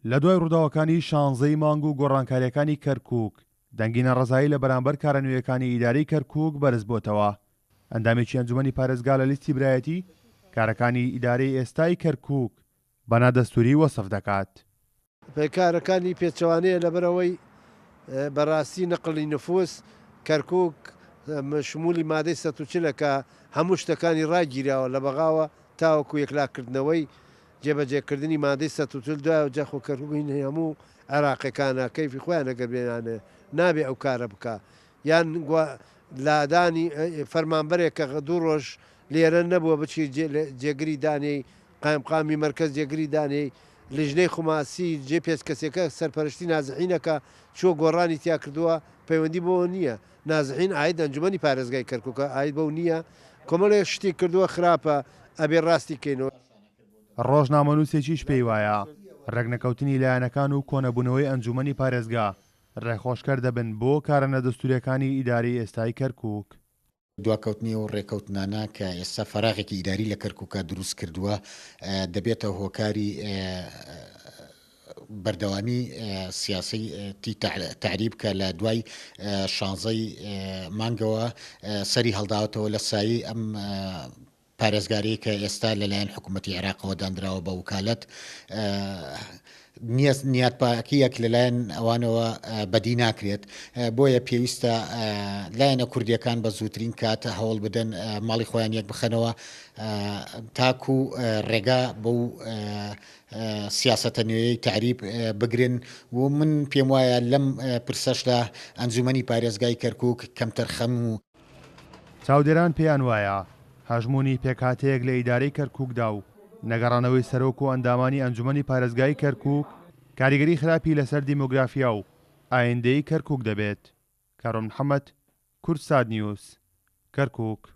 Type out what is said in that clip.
لە دوای ڕووداوەکانی 16 مانگ و گۆڕانکاریەکانی کەرکووک دەنگینە ڕزایی لە بەرامبەر کارەنوێیەکانی ئیداری کەرکووک بەرز بۆتەوە. ئەندامێکی ئەنجومەنی پارێزگا لە لیستی برایەتی کارەکانی ئیدارەی ئێستای کەرکووک بەنا دەستوری وەسف دەکات. پێکارەکانی پێچەوانەیە لەبەرەوەی بەڕاستی نەقلی نفوس کەرکووک شمولی مادەی 140 کە هەموو شتەکانی ڕاگیراوە لە بەغاوە تاوەکو یەکلاکردنەوەی جێبەجێکردنی مادەی 140 دوای جەخۆ کەرکووک هەموو عێراقیەکانە کەیفی خۆیان ئەگەر بێنانێ نابێ ئەو کارە بکە یان لادانی فەرمانبەرێک کە 2 ڕۆژ لێرە نەبووە بچی جێگری دانەی قایمقامی مرکز جێگری دانەی لیژنەی خوماسی جێ پێچ کەسێکە سەرپەرشتی نازحینەکە چۆ گۆڕانی تیا کردووە پەیوەندی بۆ نییە نازحین ئاید ئەنجومەنی پارێزگای کەرکووکە ئاید بەو نییە کۆمەڵێک شتی کردووە خراپە ئەبێ ڕاستی کەینەوە. ڕۆژنامەنووسێکیش پێی وایە ڕێگنەکەوتنی لایەنەکان و کۆنەبوونەوەی ئەنجومەنی پارێزگا ڕێخۆشکەر دەبن بۆ کارە دەستوریەکانی ئیداری ئێستای کەرکووک. دواکەوتنی و ڕێکەوتنانە کە ئێستا فەراغێکی ئیداری لە کەرکووکە دروست کردووە دەبێتە هۆکاری بەردەوامی سیاسی تعریب کە لە دوای 16 مانگەوە سەری هەڵداوەتەوە لە سایی ئەم پارێزگاری کە ئێستا لەلایەن حکوومەتی عێراقەوە دانراوە بە وکالەت نیاتپاکیەک لەلایەن ئەوانەوە بەدی ناکرێت بۆیە پێویستە لایەنە کوردیەکان بە زووترین کات هەوڵ بدەن ماڵی خۆیان یەک بخەنەوە تاکو ڕێگا بەو سیاسەتە نوێی تعریب بگرن و من پێم وایە لەم پرسەشدا ئەنجومەنی پارێزگای کەرکووک کەمتەرخەم و چاودێران پێیان وایە هەژمونی پێکهاتەیەک لە ئیدارەی کەرکووکدا و نەگەڕانەوەی سەرۆک و ئەندامانی ئەنجومەنی پارێزگای کەرکووک کاریگەری خراپی لەسەر دیمۆگرافیا و ئایندەی کەرکووک دەبێت. کارۆن محەممەد، کورتساد نیوز، کەرکووک.